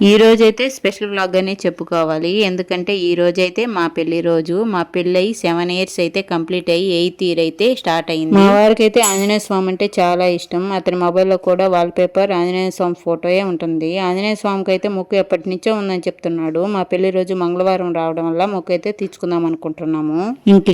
ఈ రోజైతే special vlog అనే చెప్పుకోవాలి. ఎందుకంటే ఈ రోజైతే మా పెళ్లి రోజు. మా పెళ్ళి 7 ఇయర్స్ అయితే కంప్లీట్ అయ్యి 8th ఇయర్ అయితే స్టార్ట్ అయింది. మా వారికి అయితే ఆంజనేయ స్వామి అంటే చాలా ఇష్టం. అతని మొబైల్లో కూడా వాల్ పేపర్ ఆంజనేయ స్వామి ఫోటోయే ఉంటుంది. ఆంజనేయ స్వామికి అయితే మొక్కు ఎప్పటి నుంచో ఉందని చెప్తున్నాడు. మా పెళ్లి రోజు మంగళవారం రావడం వల్ల మొక్కు అయితే తీర్చుకుందాం అనుకుంటున్నాము.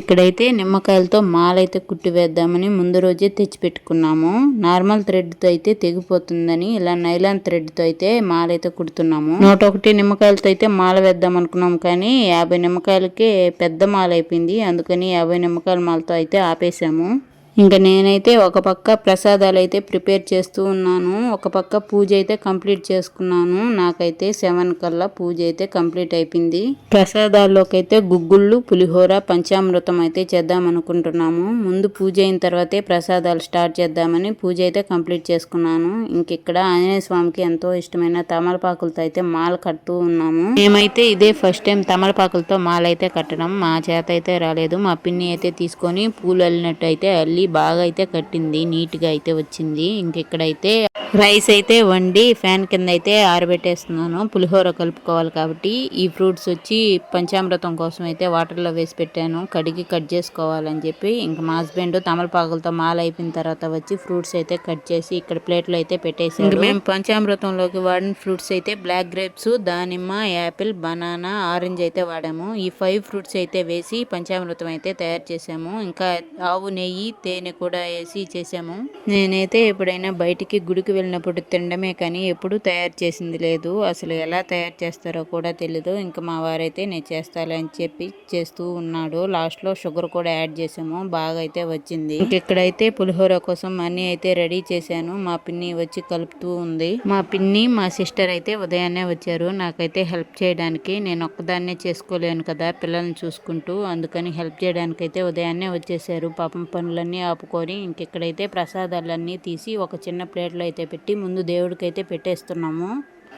ఇక్కడైతే నిమ్మకాయలతో మాల అయితే కుట్టి వేద్దామని ముందు రోజే తెచ్చి పెట్టుకున్నాము. నార్మల్ థ్రెడ్ తో అయితే తెగిపోతుందని ఇలా నైలాన్ థ్రెడ్ తో అయితే మాల అయితే కుడుతున్నాము. 101 నిమ్మకాయలతో అయితే మాల వేద్దాం అనుకున్నాం, కానీ 50 నిమ్మకాయలకే పెద్ద మాల అయిపోయింది. అందుకని 50 నిమ్మకాయల మాలతో అయితే ఆపేసాము. ఇంకా నేనైతే ఒక పక్క ప్రసాదాలు అయితే ప్రిపేర్ చేస్తూ ఉన్నాను, ఒక పక్క పూజ అయితే కంప్లీట్ చేసుకున్నాను. నాకైతే 7 కల్లా పూజ అయితే కంప్లీట్ అయిపోయింది. ప్రసాదాల్లోకి అయితే గుగ్గుళ్ళు, పులిహోర, పంచామృతం అయితే చేద్దాం అనుకుంటున్నాము. ముందు పూజ అయిన తర్వాతే ప్రసాదాలు స్టార్ట్ చేద్దామని పూజ అయితే కంప్లీట్ చేసుకున్నాను. ఇక్కడ ఆంజనేయ స్వామికి ఎంతో ఇష్టమైన తమలపాకులతో అయితే మాల కడుతూ ఉన్నాము. మేమైతే ఇదే ఫస్ట్ టైం తమలపాకులతో మాల అయితే కట్టడం. మా చేత అయితే రాలేదు. మా పిన్ని అయితే తీసుకొని పూలు అల్లినట్టు అయితే అల్లి బాగా అయితే కట్టింది, నీట్ గా అయితే వచ్చింది. ఇక్కడైతే రైస్ అయితే వండి ఫ్యాన్ కింద అయితే ఆరబెట్టేస్తున్నాను. పులిహోర కలుపుకోవాలి కాబట్టి ఈ ఫ్రూట్స్ వచ్చి పంచామృతం కోసం అయితే వాటర్లో వేసి పెట్టాను, కడిగి కట్ చేసుకోవాలని చెప్పి. ఇంకా మా హస్బెండ్ తమలపాకులతో మాల అయిపోయిన తర్వాత వచ్చి ఫ్రూట్స్ అయితే కట్ చేసి ఇక్కడ ప్లేట్లో అయితే పెట్టేసాడు. మేము పంచామృతంలోకి వాడిన ఫ్రూట్స్ అయితే బ్లాక్ గ్రేప్స్, దానిమ్మ, యాపిల్, బనానా, ఆరెంజ్ అయితే వాడాము. ఈ 5 ఫ్రూట్స్ అయితే వేసి పంచామృతం అయితే తయారు చేసాము. ఇంకా ఆవు నెయ్యి, తేనె కూడా వేసి చేసాము. నేనైతే ఎప్పుడైనా బయటికి గుడికి వెళ్ళినప్పుడు తినడమే కానీ ఎప్పుడు తయారు చేసింది లేదు. అసలు ఎలా తయారు చేస్తారో కూడా తెలీదు. ఇంకా మా వారైతే నేను చేస్తాలే అని చెప్పి చేస్తూ ఉన్నాడు. లాస్ట్ లో షుగర్ కూడా యాడ్ చేసాము, బాగా అయితే వచ్చింది. ఇక్కడైతే పులిహోర కోసం అన్ని అయితే రెడీ చేశాను. మా పిన్ని వచ్చి కలుపుతూ ఉంది. మా పిన్ని, మా సిస్టర్ అయితే ఉదయాన్నే వచ్చారు నాకైతే హెల్ప్ చేయడానికి. నేను ఒక్కదాన్నే చేసుకోలేను కదా పిల్లల్ని చూసుకుంటూ, అందుకని హెల్ప్ చేయడానికి అయితే ఉదయాన్నే వచ్చేసారు. పాపం పనులన్నీ ఆపుకొని ఇక్కడైతే ప్రసాదాలన్నీ తీసి ఒక చిన్న ప్లేట్లో అయితే పెట్టి ముందు దేవుడికి అయితే పెట్టేస్తున్నాము.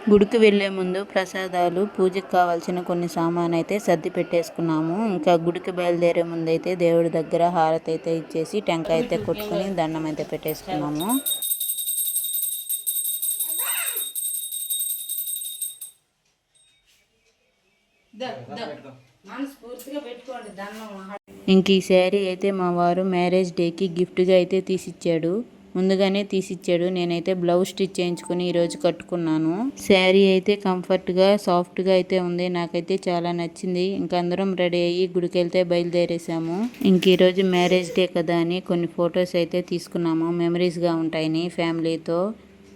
గుడికి వెళ్లే ముందు ప్రసాదాలు, పూజకు కావాల్సిన కొన్ని సామాన్ అయితే సర్ది పెట్టేసుకున్నాము. ఇంకా గుడికి బయలుదేరే ముందు అయితే దేవుడి దగ్గర హారతి అయితే ఇచ్చేసి టెంకాయ అయితే కొట్టుకుని దండం అయితే పెట్టేసుకున్నాము. ఇంక ఈ శారీ అయితే మా వారు మ్యారేజ్ డేకి గిఫ్ట్గా అయితే తీసిచ్చాడు. ముందుగానే తీసిచ్చాడు. నేనైతే బ్లౌజ్ స్టిచ్ చేయించుకుని ఈరోజు కట్టుకున్నాను. శారీ అయితే కంఫర్ట్గా, సాఫ్ట్గా అయితే ఉంది. నాకైతే చాలా నచ్చింది. ఇంకా అందరం రెడీ అయ్యి గుడికి వెళ్తే బయలుదేరేసాము. ఈరోజు మ్యారేజ్ డే కదా అని కొన్ని ఫొటోస్ అయితే తీసుకున్నాము, మెమరీస్గా ఉంటాయని ఫ్యామిలీతో.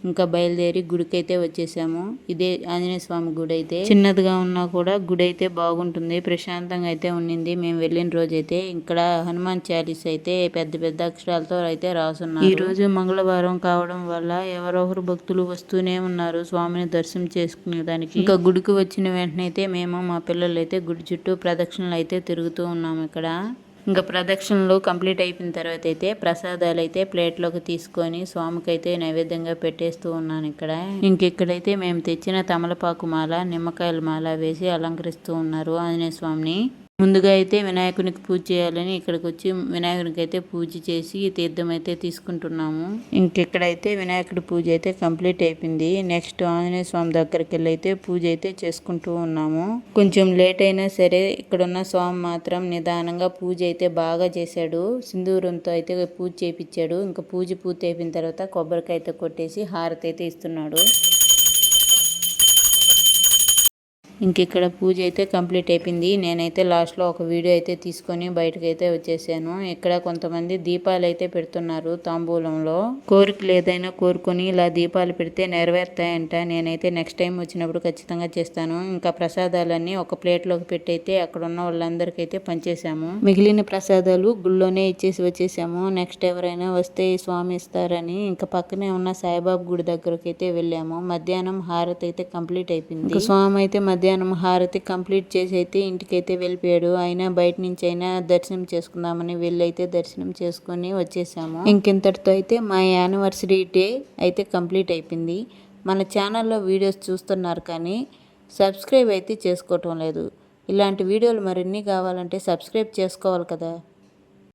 ఇంకా బయలుదేరి గుడికి అయితే వచ్చేసాము. ఇదే ఆంజనేయ స్వామి గుడి అయితే చిన్నదిగా ఉన్నా కూడా గుడి అయితే బాగుంటుంది, ప్రశాంతంగా అయితే ఉండింది మేము వెళ్ళిన రోజైతే. ఇక్కడ హనుమాన్ చాలీస్ అయితే పెద్ద పెద్ద అక్షరాలతో అయితే రాసున్నారు. ఈ రోజు మంగళవారం కావడం వల్ల ఎవరొకరు భక్తులు వస్తూనే ఉన్నారు స్వామిని దర్శనం చేసుకునే దానికి. ఇంకా గుడికి వచ్చిన వెంటనే అయితే మేము మా పిల్లలు అయితే గుడి చుట్టూ ప్రదక్షిణలు అయితే తిరుగుతూ ఉన్నాము. ఇక్కడ ఇంకా ప్రదక్షిణలు కంప్లీట్ అయిపోయిన తర్వాత అయితే ప్రసాదాలు అయితే ప్లేట్లోకి తీసుకొని స్వామికి అయితే నైవేద్యంగా పెట్టేస్తూ ఉన్నాను. ఇక్కడైతే మేము తెచ్చిన తమలపాకు మాల, నిమ్మకాయల మాల వేసి అలంకరిస్తూ ఉన్నారు ఆంజనేయ స్వామిని. ముందుగా అయితే వినాయకునికి పూజ చేయాలని ఇక్కడికి వచ్చి వినాయకునికి అయితే పూజ చేసి తీర్థం అయితే తీసుకుంటున్నాము. ఇక్కడైతే వినాయకుడి పూజ అయితే కంప్లీట్ అయిపోయింది. నెక్స్ట్ ఆంజనేయ స్వామి దగ్గరికి వెళ్ళి అయితే పూజ అయితే చేసుకుంటూ ఉన్నాము. కొంచెం లేట్ అయినా సరే ఇక్కడున్న స్వామి మాత్రం నిదానంగా పూజ అయితే బాగా చేశాడు. సింధూరంతో అయితే పూజ చేయించాడు. ఇంకా పూజ పూర్తి అయిపోయిన తర్వాత కొబ్బరికాయ అయితే కొట్టేసి హారతి అయితే ఇస్తున్నాడు. ఇక్కడ పూజ అయితే కంప్లీట్ అయిపోయింది. నేనైతే లాస్ట్లో ఒక వీడియో అయితే తీసుకొని బయటకు అయితే వచ్చేసాను. ఇక్కడ కొంతమంది దీపాలు అయితే పెడుతున్నారు తాంబూలంలో. కోరికలు ఏదైనా కోరుకొని ఇలా దీపాలు పెడితే నెరవేరుతాయంట. నేనైతే నెక్స్ట్ టైం వచ్చినప్పుడు ఖచ్చితంగా చేస్తాను. ఇంకా ప్రసాదాలన్నీ ఒక ప్లేట్లోకి పెట్టి అయితే అక్కడ ఉన్న వాళ్ళందరికీ అయితే పంచేసాము. మిగిలిన ప్రసాదాలు గుళ్ళోనే ఇచ్చేసి వచ్చేసాము. నెక్స్ట్ ఎవరైనా వస్తే స్వామి ఇస్తారని ఇంకా పక్కనే ఉన్న సాయిబాబా గుడి దగ్గరకు అయితే వెళ్ళాము. మధ్యాహ్నం హారతి అయితే కంప్లీట్ అయిపోయింది. స్వామి అయితే మధ్యాహ్నం హారతి కంప్లీట్ చేసి అయితే ఇంటికైతే వెళ్ళిపోయాడు. అయినా బయట నుంచి అయినా దర్శనం చేసుకుందామని వెళ్ళైతే దర్శనం చేసుకొని వచ్చేసాము. ఇంతటితో అయితే మా యానివర్సరీ డే అయితే కంప్లీట్ అయిపోయింది. మన ఛానల్లో వీడియోస్ చూస్తున్నారు కానీ సబ్స్క్రైబ్ అయితే చేసుకోవటం లేదు. ఇలాంటి వీడియోలు మరిన్ని కావాలంటే సబ్స్క్రైబ్ చేసుకోవాలి కదా.